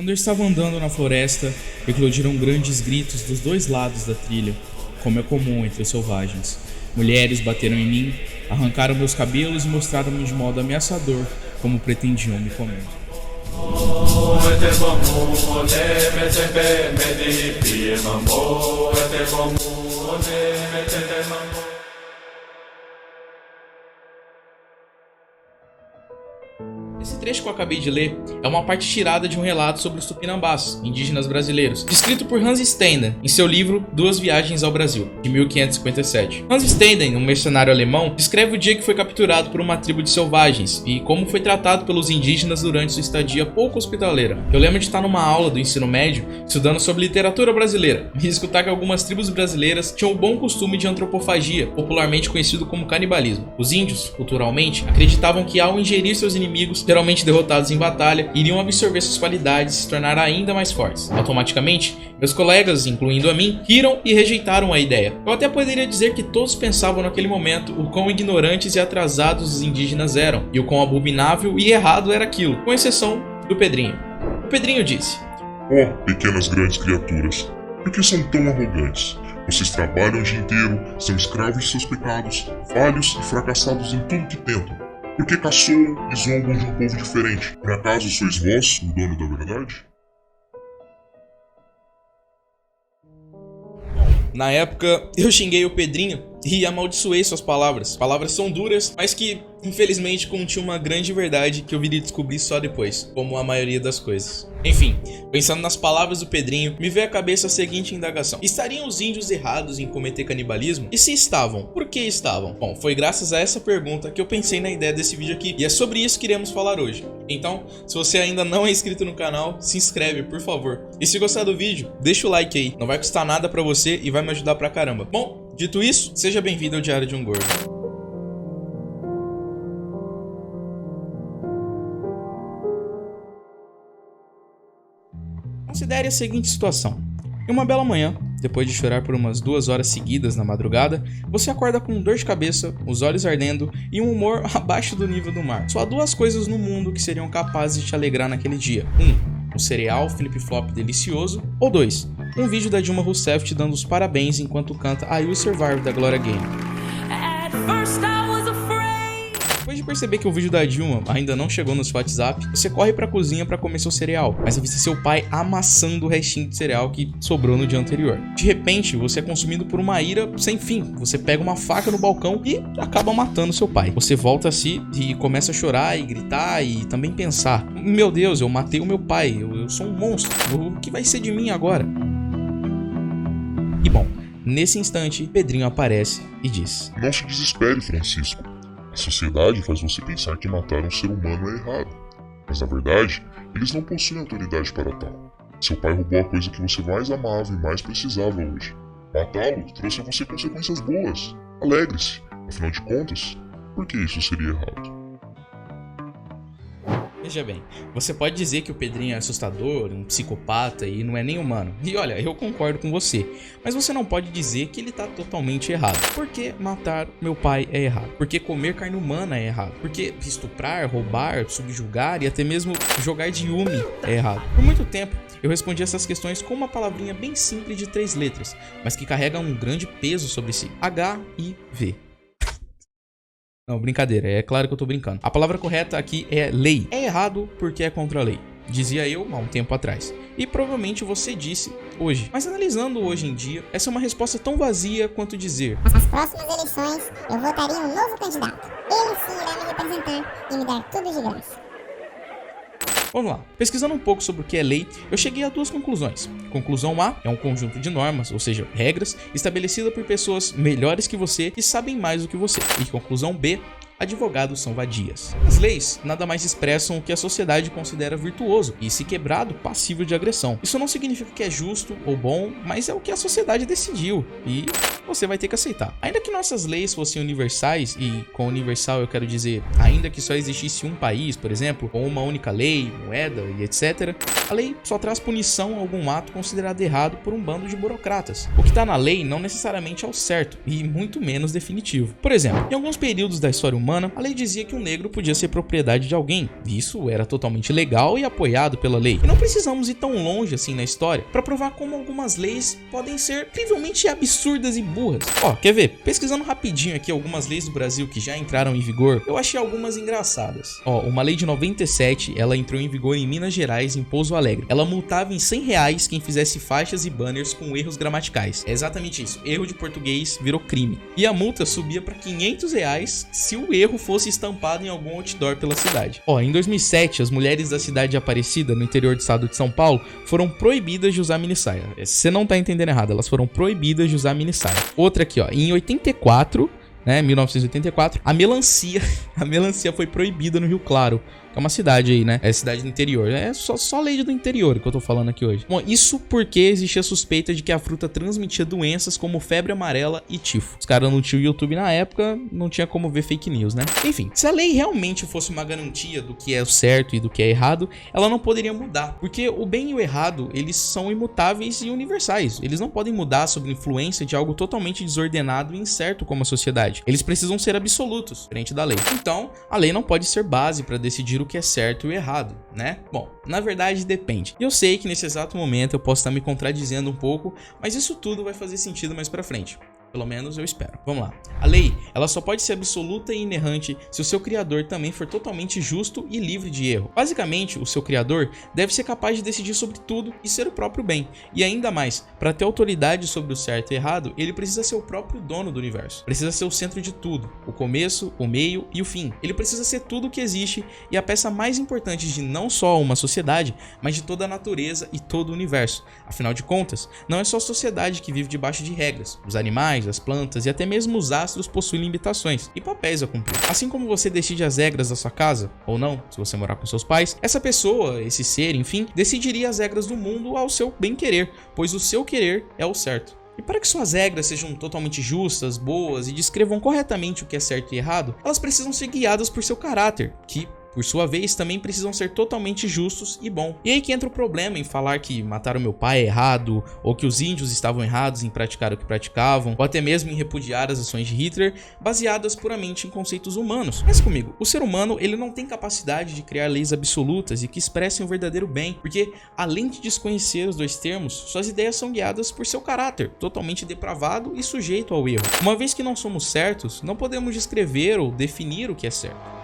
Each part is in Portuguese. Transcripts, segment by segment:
Quando eu estava andando na floresta, eclodiram grandes gritos dos dois lados da trilha, como é comum entre os selvagens. Mulheres bateram em mim, arrancaram meus cabelos e mostraram-me de modo ameaçador como pretendiam me comer. Esse trecho que eu acabei de ler é uma parte tirada de um relato sobre os tupinambás, indígenas brasileiros, escrito por Hans Stenden em seu livro Duas Viagens ao Brasil, de 1557. Hans Stenden, um mercenário alemão, descreve o dia que foi capturado por uma tribo de selvagens e como foi tratado pelos indígenas durante sua estadia pouco hospitaleira. Eu lembro de estar numa aula do ensino médio estudando sobre literatura brasileira e escutar que algumas tribos brasileiras tinham o bom costume de antropofagia, popularmente conhecido como canibalismo. Os índios, culturalmente, acreditavam que ao ingerir seus inimigos, geralmente derrotados em batalha, iriam absorver suas qualidades e se tornar ainda mais fortes. Automaticamente, meus colegas, incluindo a mim, riram e rejeitaram a ideia. Eu até poderia dizer que todos pensavam naquele momento o quão ignorantes e atrasados os indígenas eram, e o quão abominável e errado era aquilo, com exceção do Pedrinho. O Pedrinho disse: "Ó, pequenas grandes criaturas, por que são tão arrogantes? Vocês trabalham o dia inteiro, são escravos de seus pecados, falhos e fracassados em tudo que tentam. Por que caçoam e zombam de um povo diferente? Por acaso sois vós o dono da verdade?" Na época, eu xinguei o Pedrinho e amaldiçoei suas palavras. Palavras são duras, mas que, infelizmente, continham uma grande verdade que eu viria descobrir só depois, como a maioria das coisas. Enfim, pensando nas palavras do Pedrinho, me veio à cabeça a seguinte indagação: estariam os índios errados em cometer canibalismo? E se estavam, por que estavam? Bom, foi graças a essa pergunta que eu pensei na ideia desse vídeo aqui, e é sobre isso que iremos falar hoje. Então, se você ainda não é inscrito no canal, se inscreve, por favor. E se gostar do vídeo, deixa o like aí, não vai custar nada pra você e vai me ajudar pra caramba. Bom, dito isso, seja bem-vindo ao Diário de um Gordo. Considere a seguinte situação. Em uma bela manhã, depois de chorar por umas 2 horas seguidas na madrugada, você acorda com dor de cabeça, os olhos ardendo e um humor abaixo do nível do mar. Só há 2 coisas no mundo que seriam capazes de te alegrar naquele dia. 1. Um cereal flip-flop delicioso. Ou 2. Um vídeo da Dilma Rousseff te dando os parabéns enquanto canta I Will Survive da Gloria Gaynor. Depois de perceber que o vídeo da Dilma ainda não chegou no seu WhatsApp, você corre pra cozinha pra comer seu cereal, mas avista seu pai amassando o restinho de cereal que sobrou no dia anterior. De repente, você é consumido por uma ira sem fim. Você pega uma faca no balcão e acaba matando seu pai. Você volta a si e começa a chorar e gritar e também pensar: meu Deus, eu matei o meu pai, eu sou um monstro, o que vai ser de mim agora? E bom, nesse instante, Pedrinho aparece e diz: "Não se desespere, Francisco. A sociedade faz você pensar que matar um ser humano é errado, mas na verdade, eles não possuem autoridade para tal. Seu pai roubou a coisa que você mais amava e mais precisava hoje. Matá-lo trouxe a você consequências boas. Alegre-se, afinal de contas, por que isso seria errado?" Veja bem, você pode dizer que o Pedrinho é assustador, um psicopata e não é nem humano. E olha, eu concordo com você, mas você não pode dizer que ele tá totalmente errado. Por que matar meu pai é errado? Por que comer carne humana é errado? Por que estuprar, roubar, subjugar e até mesmo jogar de Yumi é errado? Por muito tempo, eu respondi essas questões com uma palavrinha bem simples de 3 letras, mas que carrega um grande peso sobre si: HIV. Não, brincadeira, é claro que eu tô brincando. A palavra correta aqui é lei. É errado porque é contra a lei, dizia eu há um tempo atrás. E provavelmente você disse hoje. Mas analisando hoje em dia, essa é uma resposta tão vazia quanto dizer: nas próximas eleições, eu votaria em um novo candidato. Ele sim irá me representar e me dar tudo de graça. Vamos lá, pesquisando um pouco sobre o que é lei, eu cheguei a 2 conclusões. Conclusão A é um conjunto de normas, ou seja, regras, estabelecida por pessoas melhores que você e sabem mais do que você. E conclusão B, advogados são vadias. As leis nada mais expressam o que a sociedade considera virtuoso e, se quebrado, passível de agressão. Isso não significa que é justo ou bom, mas é o que a sociedade decidiu. E você vai ter que aceitar. Ainda que nossas leis fossem universais, e com universal eu quero dizer, ainda que só existisse um país, por exemplo, com uma única lei, moeda e etc., a lei só traz punição a algum ato considerado errado por um bando de burocratas. O que tá na lei não necessariamente é o certo, e muito menos definitivo. Por exemplo, em alguns períodos da história humana, a lei dizia que um negro podia ser propriedade de alguém, e isso era totalmente legal e apoiado pela lei. E não precisamos ir tão longe assim na história para provar como algumas leis podem ser incrivelmente absurdas e burras. Ó, quer ver? Pesquisando rapidinho aqui algumas leis do Brasil que já entraram em vigor, eu achei algumas engraçadas. Ó, uma lei de 97, ela entrou em vigor em Minas Gerais, em Pouso Alegre. Ela multava em R$100 quem fizesse faixas e banners com erros gramaticais. É exatamente isso, erro de português virou crime. E a multa subia para R$500 se o erro fosse estampado em algum outdoor pela cidade. Ó, em 2007, as mulheres da cidade de Aparecida, no interior do estado de São Paulo, foram proibidas de usar minissaia. Você não tá entendendo errado, elas foram proibidas de usar minissaia. Outra aqui, ó, em 84, 1984, a melancia foi proibida no Rio Claro. É uma cidade aí, né? É cidade do interior. É só lei do interior que eu tô falando aqui hoje. Bom, isso porque existia suspeita de que a fruta transmitia doenças como febre amarela e tifo. Os caras não tinham YouTube na época, não tinha como ver fake news, né? Enfim, se a lei realmente fosse uma garantia do que é o certo e do que é errado, ela não poderia mudar. Porque o bem e o errado, eles são imutáveis e universais. Eles não podem mudar sob influência de algo totalmente desordenado e incerto como a sociedade. Eles precisam ser absolutos, frente da lei. Então, a lei não pode ser base para decidir o que é certo e o errado, né? Bom, na verdade depende. Eu sei que nesse exato momento eu posso estar me contradizendo um pouco, mas isso tudo vai fazer sentido mais pra frente. Pelo menos eu espero. Vamos lá. A lei, ela só pode ser absoluta e inerrante se o seu criador também for totalmente justo e livre de erro. Basicamente, o seu criador deve ser capaz de decidir sobre tudo e ser o próprio bem. E ainda mais, para ter autoridade sobre o certo e errado, ele precisa ser o próprio dono do universo. Precisa ser o centro de tudo, o começo, o meio e o fim. Ele precisa ser tudo o que existe e a peça mais importante de não só uma sociedade, mas de toda a natureza e todo o universo. Afinal de contas, não é só a sociedade que vive debaixo de regras. Os animais, as plantas e até mesmo os astros possuem limitações e papéis a cumprir. Assim como você decide as regras da sua casa, ou não, se você morar com seus pais, essa pessoa, esse ser, enfim, decidiria as regras do mundo ao seu bem querer, pois o seu querer é o certo. E para que suas regras sejam totalmente justas, boas e descrevam corretamente o que é certo e errado, elas precisam ser guiadas por seu caráter, que, por sua vez, também precisam ser totalmente justos e bom. E aí que entra o problema em falar que matar o meu pai é errado, ou que os índios estavam errados em praticar o que praticavam, ou até mesmo em repudiar as ações de Hitler, baseadas puramente em conceitos humanos. Mas comigo, o ser humano, ele não tem capacidade de criar leis absolutas e que expressem o verdadeiro bem, porque além de desconhecer os dois termos, suas ideias são guiadas por seu caráter, totalmente depravado e sujeito ao erro. Uma vez que não somos certos, não podemos descrever ou definir o que é certo.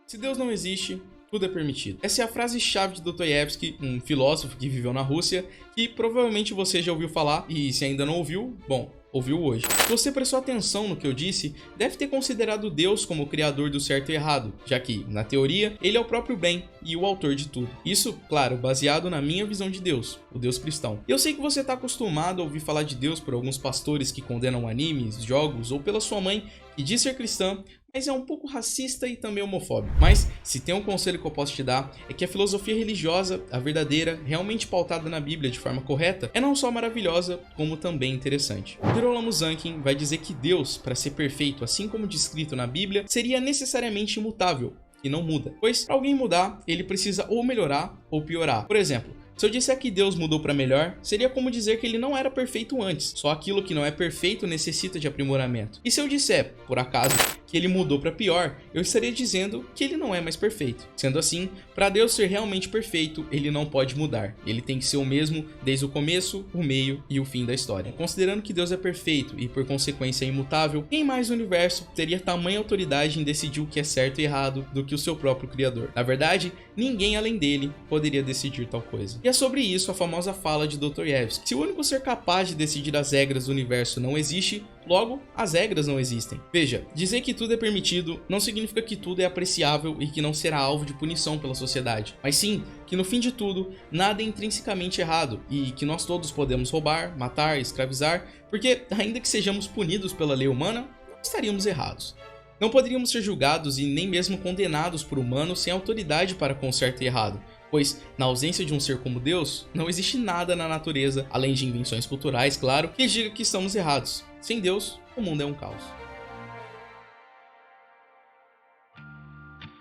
Se Deus não existe, tudo é permitido. Essa é a frase-chave de Dostoiévski, um filósofo que viveu na Rússia, que provavelmente você já ouviu falar, e se ainda não ouviu, bom, ouviu hoje. Se você prestou atenção no que eu disse, deve ter considerado Deus como o criador do certo e errado, já que, na teoria, ele é o próprio bem e o autor de tudo. Isso, claro, baseado na minha visão de Deus, o Deus cristão. Eu sei que você está acostumado a ouvir falar de Deus por alguns pastores que condenam animes, jogos, ou pela sua mãe, que diz ser cristã, mas é um pouco racista e também homofóbico. Mas, se tem um conselho que eu posso te dar, é que a filosofia religiosa, a verdadeira, realmente pautada na Bíblia de forma correta, é não só maravilhosa, como também interessante. O Girolamo Zankin vai dizer que Deus, para ser perfeito, assim como descrito na Bíblia, seria necessariamente imutável, que não muda. Pois, para alguém mudar, ele precisa ou melhorar ou piorar. Por exemplo, se eu disser que Deus mudou para melhor, seria como dizer que ele não era perfeito antes. Só aquilo que não é perfeito necessita de aprimoramento. E se eu disser, por acaso, que ele mudou para pior, eu estaria dizendo que ele não é mais perfeito. Sendo assim, para Deus ser realmente perfeito, ele não pode mudar. Ele tem que ser o mesmo desde o começo, o meio e o fim da história. Considerando que Deus é perfeito e por consequência imutável, quem mais no universo teria tamanha autoridade em decidir o que é certo e errado do que o seu próprio criador? Na verdade, ninguém além dele poderia decidir tal coisa. E é sobre isso a famosa fala de Dostoiévski. Se o único ser capaz de decidir as regras do universo não existe, logo, as regras não existem. Veja, dizer que tudo é permitido não significa que tudo é apreciável e que não será alvo de punição pela sociedade, mas sim que no fim de tudo, nada é intrinsecamente errado e que nós todos podemos roubar, matar, escravizar, porque ainda que sejamos punidos pela lei humana, não estaríamos errados. Não poderíamos ser julgados e nem mesmo condenados por humanos sem autoridade para com o certo e errado, pois, na ausência de um ser como Deus, não existe nada na natureza, além de invenções culturais, claro, que diga que estamos errados. Sem Deus, o mundo é um caos.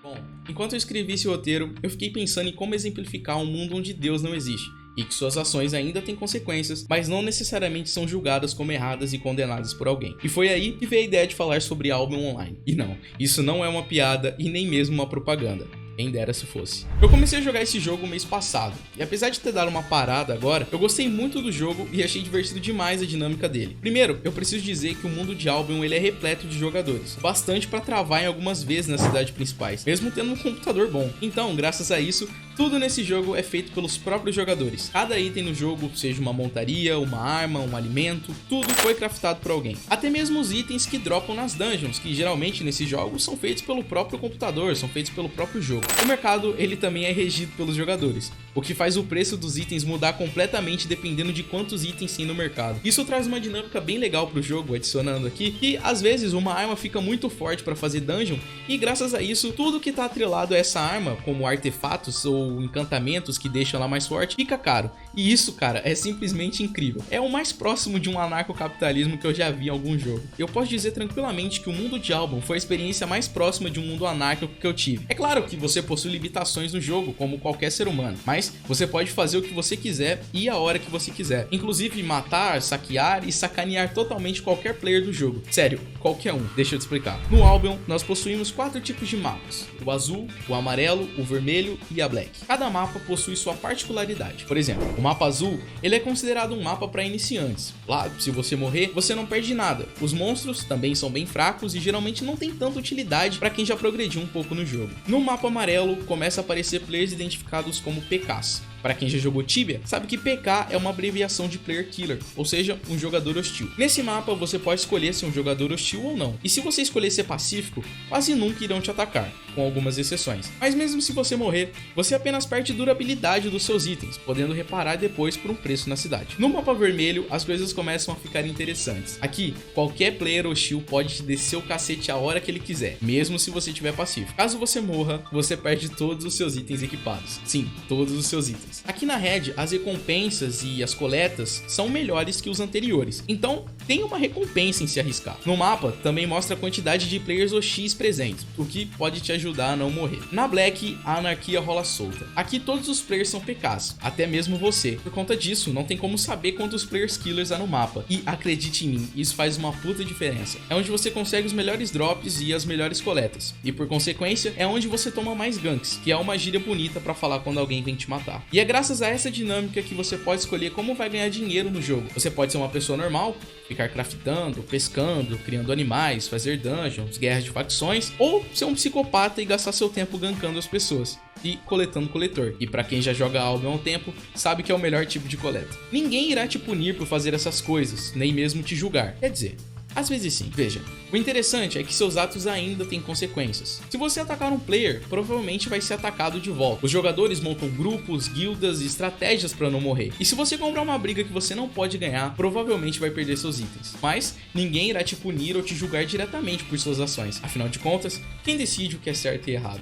Bom, enquanto eu escrevi esse roteiro, eu fiquei pensando em como exemplificar um mundo onde Deus não existe, e que suas ações ainda têm consequências, mas não necessariamente são julgadas como erradas e condenadas por alguém. E foi aí que veio a ideia de falar sobre Albion Online. E não, isso não é uma piada e nem mesmo uma propaganda. Quem dera se fosse. Eu comecei a jogar esse jogo mês passado, e apesar de ter dado uma parada agora, eu gostei muito do jogo e achei divertido demais a dinâmica dele. Primeiro, eu preciso dizer que o mundo de Albion ele é repleto de jogadores, bastante para travar em algumas vezes nas cidades principais, mesmo tendo um computador bom. Então, graças a isso, tudo nesse jogo é feito pelos próprios jogadores. Cada item no jogo, seja uma montaria, uma arma, um alimento, tudo foi craftado por alguém. Até mesmo os itens que dropam nas dungeons, que geralmente nesses jogos são feitos pelo próprio computador, são feitos pelo próprio jogo. O mercado ele também é regido pelos jogadores, o que faz o preço dos itens mudar completamente dependendo de quantos itens tem no mercado. Isso traz uma dinâmica bem legal pro jogo, adicionando aqui que às vezes uma arma fica muito forte para fazer dungeon e graças a isso tudo que tá atrelado a essa arma, como artefatos ou encantamentos que deixam ela mais forte, fica caro. E isso, cara, é simplesmente incrível. É o mais próximo de um anarcocapitalismo que eu já vi em algum jogo. Eu posso dizer tranquilamente que o mundo de Albion foi a experiência mais próxima de um mundo anárquico que eu tive. É claro que você possui limitações no jogo, como qualquer ser humano, mas você pode fazer o que você quiser e a hora que você quiser, inclusive matar, saquear e sacanear totalmente qualquer player do jogo. Sério, qualquer um, deixa eu te explicar. No Albion, nós possuímos 4 tipos de mapas: o azul, o amarelo, o vermelho e a black. Cada mapa possui sua particularidade. Por exemplo, o mapa azul, ele é considerado um mapa para iniciantes. Lá, se você morrer, você não perde nada. Os monstros também são bem fracos e geralmente não tem tanta utilidade para quem já progrediu um pouco no jogo. No mapa amarelo, começa a aparecer players identificados como PKs. Para quem já jogou Tibia, sabe que PK é uma abreviação de Player Killer, ou seja, um jogador hostil. Nesse mapa você pode escolher se é um jogador hostil ou não, e se você escolher ser pacífico, quase nunca irão te atacar, com algumas exceções. Mas mesmo se você morrer, você apenas perde durabilidade dos seus itens, podendo reparar depois por um preço na cidade. No mapa vermelho, as coisas começam a ficar interessantes. Aqui, qualquer player hostil pode te descer o cacete a hora que ele quiser, mesmo se você estiver pacífico. Caso você morra, você perde todos os seus itens equipados. Sim, todos os seus itens. Aqui na Red, as recompensas e as coletas são melhores que os anteriores, então tem uma recompensa em se arriscar. No mapa, também mostra a quantidade de players hostis presentes, o que pode te ajudar a não morrer. Na Black, a anarquia rola solta. Aqui todos os players são PKs, até mesmo você. Por conta disso, não tem como saber quantos players killers há no mapa, e acredite em mim, isso faz uma puta diferença. É onde você consegue os melhores drops e as melhores coletas, e por consequência, é onde você toma mais ganks, que é uma gíria bonita pra falar quando alguém vem te matar. E é graças a essa dinâmica que você pode escolher como vai ganhar dinheiro no jogo. Você pode ser uma pessoa normal, ficar craftando, pescando, criando animais, fazer dungeons, guerras de facções, ou ser um psicopata e gastar seu tempo gankando as pessoas e coletando coletor. E pra quem já joga algo há um tempo, sabe que é o melhor tipo de coleta. Ninguém irá te punir por fazer essas coisas, nem mesmo te julgar. Quer dizer, às vezes sim. Veja, o interessante é que seus atos ainda têm consequências. Se você atacar um player, provavelmente vai ser atacado de volta. Os jogadores montam grupos, guildas e estratégias para não morrer. E se você comprar uma briga que você não pode ganhar, provavelmente vai perder seus itens. Mas ninguém irá te punir ou te julgar diretamente por suas ações. Afinal de contas, quem decide o que é certo e errado?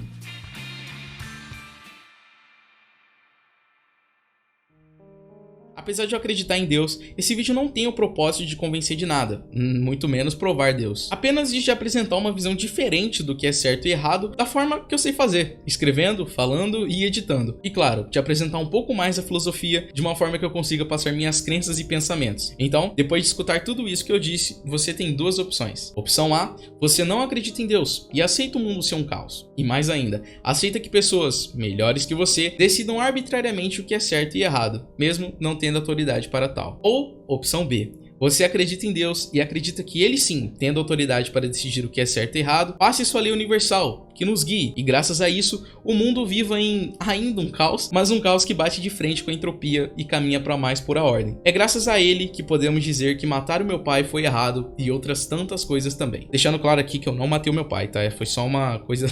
Apesar de eu acreditar em Deus, esse vídeo não tem o propósito de convencer de nada, muito menos provar Deus. Apenas de te apresentar uma visão diferente do que é certo e errado, da forma que eu sei fazer, escrevendo, falando e editando. E claro, te apresentar um pouco mais a filosofia de uma forma que eu consiga passar minhas crenças e pensamentos. Então, depois de escutar tudo isso que eu disse, você tem duas opções. Opção A, você não acredita em Deus e aceita o mundo ser um caos. E mais ainda, aceita que pessoas melhores que você decidam arbitrariamente o que é certo e errado, mesmo não tendo autoridade para tal. Ou opção B, você acredita em Deus e acredita que ele sim, tendo autoridade para decidir o que é certo e errado, passe sua lei universal, que nos guie, e graças a isso, o mundo viva em ainda um caos, mas um caos que bate de frente com a entropia e caminha para mais pura ordem. É graças a ele que podemos dizer que matar o meu pai foi errado e outras tantas coisas também. Deixando claro aqui que eu não matei o meu pai, tá? Foi só uma coisa...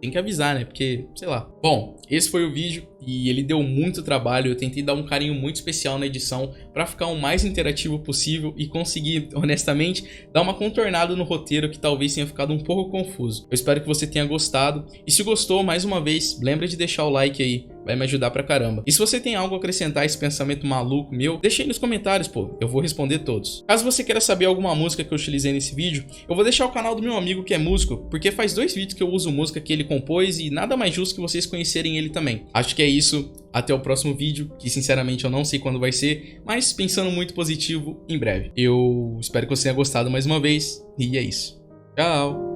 Tem que avisar, né? Porque, sei lá. Bom, esse foi o vídeo. e ele deu muito trabalho. Eu tentei dar um carinho muito especial na edição pra ficar o mais interativo possível e conseguir, honestamente, dar uma contornada no roteiro que talvez tenha ficado um pouco confuso. Eu espero que você tenha gostado, e se gostou, mais uma vez, lembra de deixar o like aí, vai me ajudar pra caramba. E se você tem algo a acrescentar a esse pensamento maluco meu, deixa aí nos comentários, pô, eu vou responder todos. Caso você queira saber alguma música que eu utilizei nesse vídeo, eu vou deixar o canal do meu amigo que é músico, porque faz 2 vídeos que eu uso música que ele compôs e nada mais justo que vocês conhecerem ele também. Acho que é isso, até o próximo vídeo, que sinceramente eu não sei quando vai ser, mas pensando muito positivo, em breve. Eu espero que você tenha gostado mais uma vez, e é isso. Tchau!